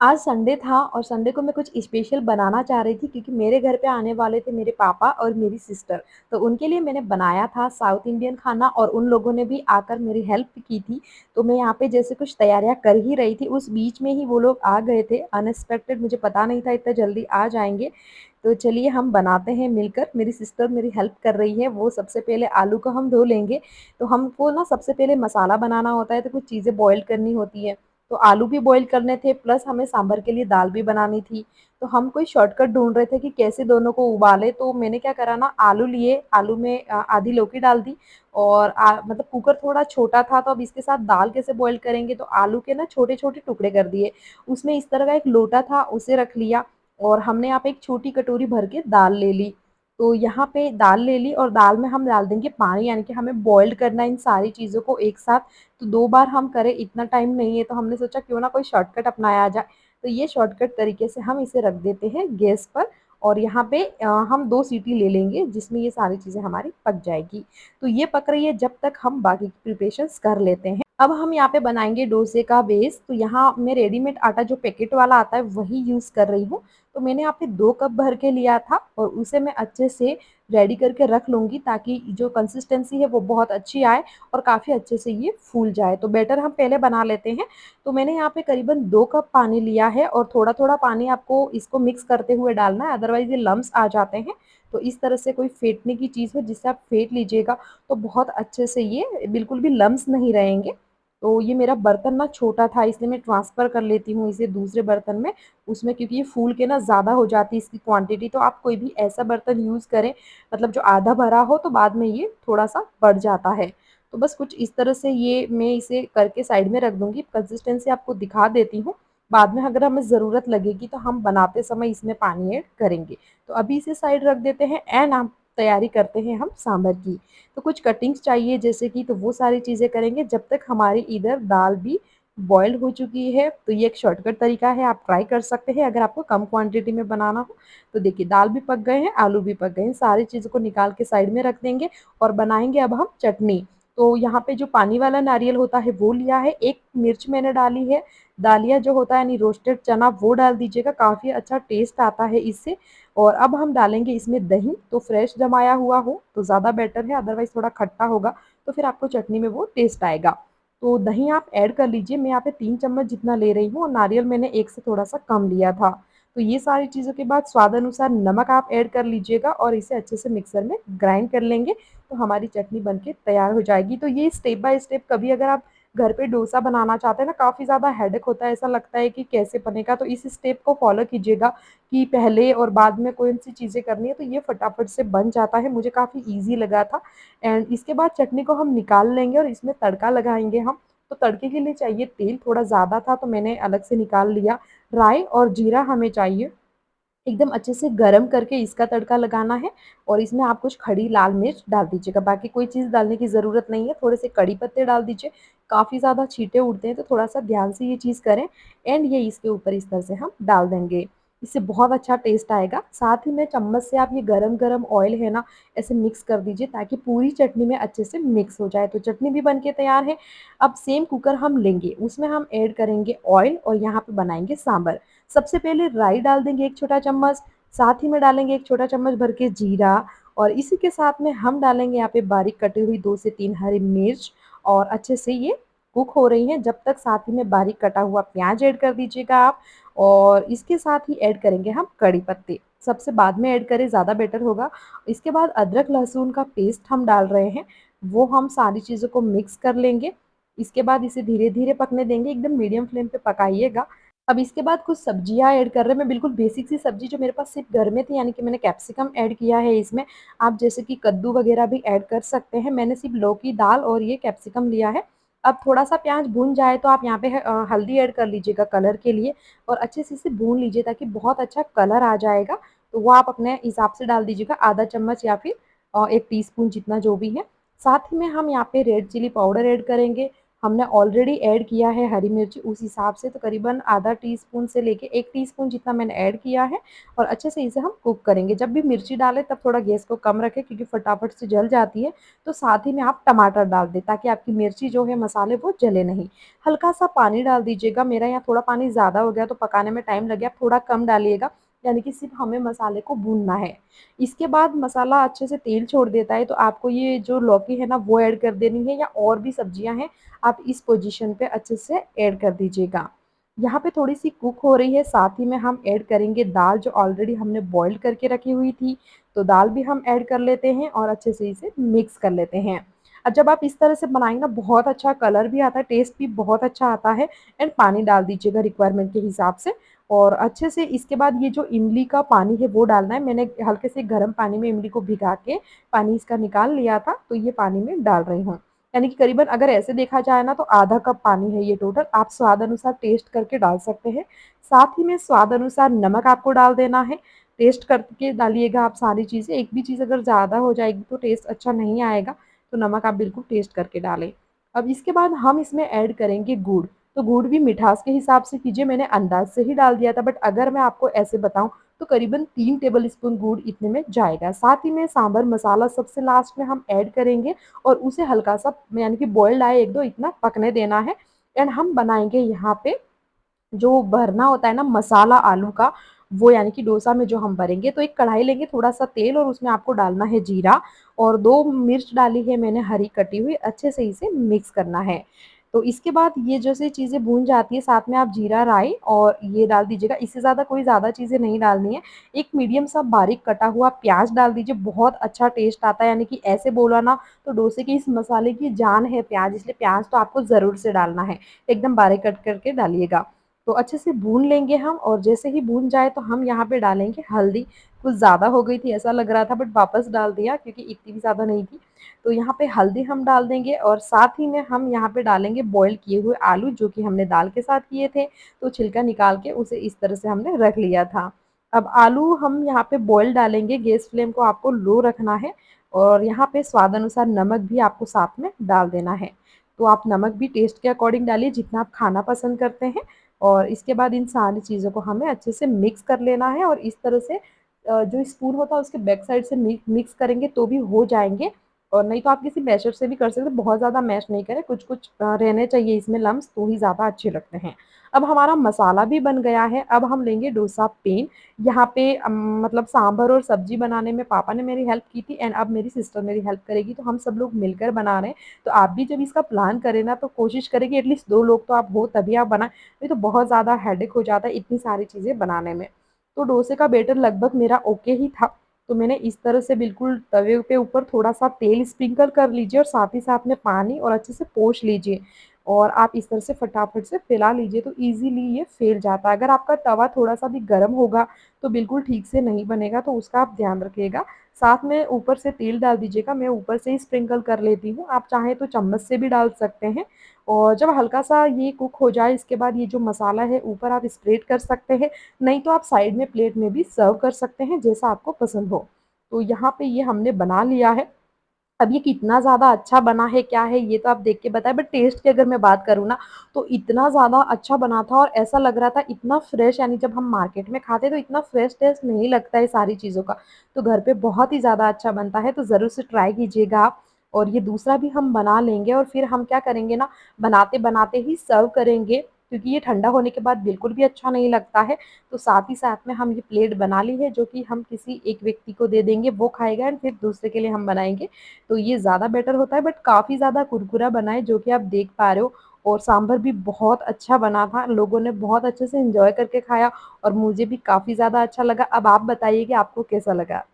आज संडे था और संडे को मैं कुछ स्पेशल बनाना चाह रही थी क्योंकि मेरे घर पे आने वाले थे मेरे पापा और मेरी सिस्टर। तो उनके लिए मैंने बनाया था साउथ इंडियन खाना और उन लोगों ने भी आकर मेरी हेल्प की थी। तो मैं यहाँ पे जैसे कुछ तैयारियाँ कर ही रही थी, उस बीच में ही वो लोग आ गए थे अनएक्सपेक्टेड, मुझे पता नहीं था इतना जल्दी आ जाएँगे। तो चलिए हम बनाते हैं मिलकर, मेरी सिस्टर मेरी हेल्प कर रही है। वो सबसे पहले आलू को हम धो लेंगे। तो हमको ना सबसे पहले मसाला बनाना होता है, तो कुछ चीज़ें बॉयल करनी होती है। तो आलू भी बॉयल करने थे, प्लस हमें सांभर के लिए दाल भी बनानी थी। तो हम कोई शॉर्टकट ढूँढ रहे थे कि कैसे दोनों को उबालें। तो मैंने क्या करा ना, आलू लिए, आलू में आधी लौकी डाल दी और मतलब कुकर थोड़ा छोटा था, तो अब इसके साथ दाल कैसे बॉयल करेंगे, तो आलू के ना छोटे-छोटे टुकड़े कर दिए। उसमें इस तरह का एक लोटा था, उसे रख लिया और हमने यहाँ पे एक छोटी कटोरी भर के दाल ले ली। तो यहाँ पे दाल ले ली और दाल में हम डाल देंगे पानी, यानी कि हमें बॉइल्ड करना है इन सारी चीज़ों को एक साथ। तो 2 बार हम करें, इतना टाइम नहीं है, तो हमने सोचा क्यों ना कोई शॉर्टकट अपनाया जाए। तो ये शॉर्टकट तरीके से हम इसे रख देते हैं गैस पर और यहाँ पे हम 2 सीटी ले लेंगे जिसमें ये सारी चीज़ें हमारी पक जाएगी। तो ये पक रही है जब तक हम बाकी की प्रिपरेशंस कर लेते हैं। अब हम यहाँ पे बनाएँगे डोसे का बेस। तो यहाँ मैं रेडीमेड आटा जो पैकेट वाला आता है वही यूज़ कर रही हूँ। तो मैंने यहाँ पे 2 कप भर के लिया था और उसे मैं अच्छे से रेडी करके रख लूँगी ताकि जो कंसिस्टेंसी है वो बहुत अच्छी आए और काफ़ी अच्छे से ये फूल जाए। तो बैटर हम पहले बना लेते हैं। तो मैंने यहाँ पे करीबन 2 कप पानी लिया है और थोड़ा-थोड़ा पानी आपको इसको मिक्स करते हुए डालना है, अदरवाइज़ ये लम्प्स आ जाते हैं। तो इस तरह से कोई फेंटने की चीज़ हो जिससे आप फेंट लीजिएगा, तो बहुत अच्छे से ये बिल्कुल भी लम्प्स नहीं रहेंगे। तो ये मेरा बर्तन ना छोटा था, इसलिए मैं ट्रांसफ़र कर लेती हूँ इसे दूसरे बर्तन में। उसमें क्योंकि ये फूल के ना ज़्यादा हो जाती है इसकी क्वांटिटी, तो आप कोई भी ऐसा बर्तन यूज़ करें, मतलब जो आधा भरा हो, तो बाद में ये थोड़ा-सा बढ़ जाता है। तो बस कुछ इस तरह से ये मैं इसे करके साइड में रख दूँगी। कंसिस्टेंसी आपको दिखा देती हूँ। बाद में अगर हमें ज़रूरत लगेगी तो हम बनाते समय इसमें पानी ऐड करेंगे। तो अभी इसे साइड रख देते हैं एंड हम तैयारी करते हैं हम सांभर की। तो कुछ कटिंग्स चाहिए जैसे कि, तो वो सारी चीज़ें करेंगे जब तक हमारी इधर दाल भी बॉयल हो चुकी है। तो ये एक शॉर्टकट तरीका है, आप ट्राई कर सकते हैं अगर आपको कम क्वांटिटी में बनाना हो। तो देखिए दाल भी पक गए हैं, आलू भी पक गए हैं, सारी चीज़ों को निकाल के साइड में रख देंगे और बनाएँगे अब हम चटनी। तो यहाँ पे जो पानी वाला नारियल होता है वो लिया है, 1 मिर्च मैंने डाली है, दालिया जो होता है यानी रोस्टेड चना वो डाल दीजिएगा, काफ़ी अच्छा टेस्ट आता है इससे। और अब हम डालेंगे इसमें दही, तो फ्रेश जमाया हुआ हो तो ज़्यादा बेटर है, अदरवाइज़ थोड़ा खट्टा होगा तो फिर आपको चटनी में वो टेस्ट आएगा। तो दही आप ऐड कर लीजिए, मैं यहाँ पे 3 चम्मच जितना ले रही हूँ और नारियल मैंने 1 से थोड़ा-सा कम लिया था। तो ये सारी चीज़ों के बाद स्वाद अनुसार नमक आप ऐड कर लीजिएगा और इसे अच्छे से मिक्सर में ग्राइंड कर लेंगे, तो हमारी चटनी बनके तैयार हो जाएगी। तो ये स्टेप बाय स्टेप कभी अगर आप घर पे डोसा बनाना चाहते हैं ना, काफ़ी ज़्यादा हेडेक होता है, ऐसा लगता है कि कैसे बनेगा, तो इस स्टेप को फ़ॉलो कीजिएगा कि पहले और बाद में कौन-सी चीज़ें करनी है, तो ये फटाफट से बन जाता है, मुझे काफ़ी ईज़ी लगा था। एंड इसके बाद चटनी को हम निकाल लेंगे और इसमें तड़का लगाएँगे हम। तो तड़के के लिए चाहिए तेल, थोड़ा ज़्यादा था तो मैंने अलग से निकाल लिया। राई और जीरा हमें चाहिए, एकदम अच्छे से गरम करके इसका तड़का लगाना है और इसमें आप कुछ खड़ी लाल मिर्च डाल दीजिएगा, बाकी कोई चीज़ डालने की ज़रूरत नहीं है। थोड़े से कड़ी पत्ते डाल दीजिए, काफ़ी ज़्यादा छींटे उड़ते हैं तो थोड़ा-सा ध्यान से ये चीज़ करें एंड ये इसके ऊपर इस तरह से हम डाल देंगे। इससे बहुत अच्छा टेस्ट आएगा। साथ ही में चम्मच से आप ये गरम-गरम ऑयल है ना, ऐसे मिक्स कर दीजिए ताकि पूरी चटनी में अच्छे से मिक्स हो जाए। तो चटनी भी बन के तैयार है। अब सेम कुकर हम लेंगे, उसमें हम ऐड करेंगे ऑयल और यहाँ पे बनाएँगे सांभर। सबसे पहले राई डाल देंगे 1 छोटा चम्मच, साथ ही में डालेंगे 1 छोटा चम्मच भर के जीरा और इसी के साथ में हम डालेंगे यहाँ पे बारीक कटी हुई 2 से 3 हरी मिर्च और अच्छे से ये कुक हो रही हैं जब तक साथ ही में बारीक कटा हुआ प्याज ऐड कर दीजिएगा आप और इसके साथ ही ऐड करेंगे हम कड़ी पत्ते। सबसे बाद में ऐड करें ज़्यादा बेटर होगा। इसके बाद अदरक लहसुन का पेस्ट हम डाल रहे हैं, वो हम सारी चीज़ों को मिक्स कर लेंगे। इसके बाद इसे धीरे-धीरे पकने देंगे, एकदम मीडियम फ्लेम पे पकाइएगा। अब इसके बाद कुछ सब्जियाँ ऐड कर रहे हैं, मैं बिल्कुल बेसिक सी सब्ज़ी जो मेरे पास सिर्फ़ घर में थी, यानी कि मैंने कैप्सिकम ऐड किया है इसमें। आप जैसे कि कद्दू वग़ैरह भी ऐड कर सकते हैं, मैंने सिर्फ़ लौकी, दाल और ये कैप्सिकम लिया है। अब थोड़ा-सा प्याज़ भून जाए तो आप यहाँ पे हल्दी ऐड कर लीजिएगा कलर के लिए और अच्छे से इसे भून लीजिए ताकि बहुत अच्छा कलर आ जाएगा। तो वो आप अपने हिसाब से डाल दीजिएगा, आधा चम्मच या फिर 1 टीस्पून जितना जो भी है। साथ ही में हम यहाँ पे रेड चिली पाउडर ऐड करेंगे, हमने ऑलरेडी ऐड किया है हरी मिर्ची उस हिसाब से, तो करीबन आधा टीस्पून से लेके 1 टीस्पून जितना मैंने ऐड किया है और अच्छे से इसे हम कुक करेंगे। जब भी मिर्ची डालें तब थोड़ा गैस को कम रखें क्योंकि फटाफट से जल जाती है, तो साथ ही में आप टमाटर डाल दें ताकि आपकी मिर्ची जो है मसाले वो जले नहीं। हल्का-सा पानी डाल दीजिएगा, मेरा यहाँ थोड़ा पानी ज़्यादा हो गया तो पकाने में टाइम लग गया, आप थोड़ा कम डालिएगा, यानी कि सिर्फ़ हमें मसाले को भूनना है। इसके बाद मसाला अच्छे से तेल छोड़ देता है तो आपको ये जो लौकी है ना वो ऐड कर देनी है या और भी सब्जियाँ हैं, आप इस पोजीशन पे अच्छे से ऐड कर दीजिएगा। यहाँ पे थोड़ी-सी कुक हो रही है, साथ ही में हम ऐड करेंगे दाल जो ऑलरेडी हमने बॉयल करके रखी हुई थी, तो दाल भी हम ऐड कर लेते हैं और अच्छे से इसे मिक्स कर लेते हैं। जब आप इस तरह से बनाएँगे ना बहुत अच्छा कलर भी आता है, टेस्ट भी बहुत अच्छा आता है एंड पानी डाल दीजिएगा रिक्वायरमेंट के हिसाब से और अच्छे से इसके बाद ये जो इमली का पानी है वो डालना है। मैंने हल्के से गर्म पानी में इमली को भिगा के पानी इसका निकाल लिया था, तो ये पानी में डाल रही हूँ। यानी कि करीबन अगर ऐसे देखा जाए ना तो आधा कप पानी है ये टोटल, आप स्वाद अनुसार टेस्ट करके डाल सकते हैं। साथ ही में स्वाद अनुसार नमक आपको डाल देना है, टेस्ट करके डालिएगा आप सारी चीज़ें, एक भी चीज़ अगर ज़्यादा हो जाएगी तो टेस्ट अच्छा नहीं आएगा, तो नमक आप बिल्कुल टेस्ट करके डालें। अब इसके बाद हम इसमें ऐड करेंगे गुड़, तो गुड़ भी मिठास के हिसाब से कीजिए, मैंने अंदाज़ से ही डाल दिया था बट अगर मैं आपको ऐसे बताऊँ तो करीबन 3 टेबल स्पून गुड़ इतने में जाएगा। साथ ही में सांभर मसाला सबसे लास्ट में हम ऐड करेंगे और उसे हल्का-सा यानी कि बॉइल्ड आए 1-2 इतना पकने देना है एंड हम बनाएँगे यहाँ पे जो भरना होता है ना मसाला आलू का, वो यानी कि डोसा में जो हम भरेंगे, तो एक कढ़ाई लेंगे, थोड़ा-सा तेल और उसमें आपको डालना है जीरा और 2 मिर्च डाली है मैंने हरी कटी हुई, अच्छे से इसे मिक्स करना है। तो इसके बाद ये जैसे चीज़ें भून जाती है, साथ में आप जीरा, राई और ये डाल दीजिएगा, इससे ज़्यादा कोई ज़्यादा चीज़ें नहीं डालनी है। एक मीडियम सा बारीक कटा हुआ प्याज़ डाल दीजिए, बहुत अच्छा टेस्ट आता है, यानी कि ऐसे बोला ना तो डोसे के इस मसाले की जान है प्याज़, इसलिए प्याज़ तो आपको ज़रूर से डालना है, एकदम बारीक कट करके डालिएगा। तो अच्छे से भून लेंगे हम और जैसे ही भून जाए तो हम यहाँ पे डालेंगे हल्दी, कुछ ज़्यादा हो गई थी ऐसा लग रहा था बट वापस डाल दिया क्योंकि इतनी भी ज़्यादा नहीं थी। तो यहाँ पे हल्दी हम डाल देंगे और साथ ही में हम यहाँ पे डालेंगे बॉयल किए हुए आलू जो कि हमने दाल के साथ किए थे, तो छिलका निकाल के उसे इस तरह से हमने रख लिया था। अब आलू हम यहाँ पे बॉयल डालेंगे, गैस फ्लेम को आपको लो रखना है और यहाँ पे स्वाद अनुसार नमक भी आपको साथ में डाल देना है। तो आप नमक भी टेस्ट के अकॉर्डिंग डालिए जितना आप खाना पसंद करते हैं और इसके बाद इन सारी चीज़ों को हमें अच्छे से मिक्स कर लेना है और इस तरह से जो स्पून होता है उसके बैक साइड से मिक्स करेंगे तो भी हो जाएँगे और नहीं तो आप किसी मैशर से भी कर सकते हैं, बहुत ज़्यादा मैश नहीं करें, कुछ-कुछ रहने चाहिए इसमें लम्स तो ही ज़्यादा अच्छे लगते हैं। अब हमारा मसाला भी बन गया है, अब हम लेंगे डोसा पेन, यहाँ पे मतलब सांभर और सब्ज़ी बनाने में पापा ने मेरी हेल्प की थी एंड अब मेरी सिस्टर मेरी हेल्प करेगी, तो हम सब लोग मिलकर बना रहे हैं। तो आप भी जब इसका प्लान करें ना तो कोशिश करें कि एटलीस्ट 2 लोग तो आप हो तभी आप बनाएँ, नहीं तो बहुत ज़्यादा हेडेक हो जाता है इतनी सारी चीज़ें बनाने में। तो डोसे का बैटर लगभग मेरा ओके ही था, तो मैंने इस तरह से बिल्कुल तवे पे ऊपर थोड़ा-सा तेल स्प्रिंकल कर लीजिए और साथ ही साथ में पानी और अच्छे से पोंछ लीजिए और आप इस तरह से फटाफट से फैला लीजिए तो ईज़िली ये फैल जाता है। अगर आपका तवा थोड़ा-सा भी गरम होगा, तो बिल्कुल ठीक से नहीं बनेगा, तो उसका आप ध्यान रखिएगा। साथ में ऊपर से तेल डाल दीजिएगा, मैं ऊपर से ही स्प्रिंकल कर लेती हूँ, आप चाहें तो चम्मच से भी डाल सकते हैं। और जब हल्का-सा ये कुक हो जाए इसके बाद ये जो मसाला है ऊपर आप स्प्रेड कर सकते हैं, नहीं तो आप साइड में प्लेट में भी सर्व कर सकते हैं जैसा आपको पसंद हो। तो यहाँ पे ये हमने बना लिया है। अब ये कितना ज़्यादा अच्छा बना है, क्या है, ये तो आप देख के बताएँ बट टेस्ट की अगर मैं बात करूँ ना, तो इतना ज़्यादा अच्छा बना था और ऐसा लग रहा था इतना फ्रेश यानी जब हम मार्केट में खाते हैं तो इतना फ्रेश टेस्ट नहीं लगता है सारी चीज़ों का। तो घर पे बहुत ही ज़्यादा अच्छा बनता है, तो ज़रूर से ट्राई कीजिएगा आप। और ये दूसरा भी हम बना लेंगे और फिर हम क्या करेंगे ना, बनाते-बनाते ही सर्व करेंगे क्योंकि ये ठंडा होने के बाद बिल्कुल भी अच्छा नहीं लगता है। तो साथ ही साथ में हम ये प्लेट बना ली है जो कि हम किसी एक व्यक्ति को दे देंगे, वो खाएगा एंड फिर दूसरे के लिए हम बनाएँगे। तो ये ज़्यादा बेटर होता है बट काफ़ी ज़्यादा कुरकुरा बना है जो कि आप देख पा रहे हो और सांभर भी बहुत अच्छा बना था। लोगों ने बहुत अच्छे से एन्जॉय करके खाया और मुझे भी काफ़ी ज़्यादा अच्छा लगा। अब आप बताइए कि आपको कैसा लगा?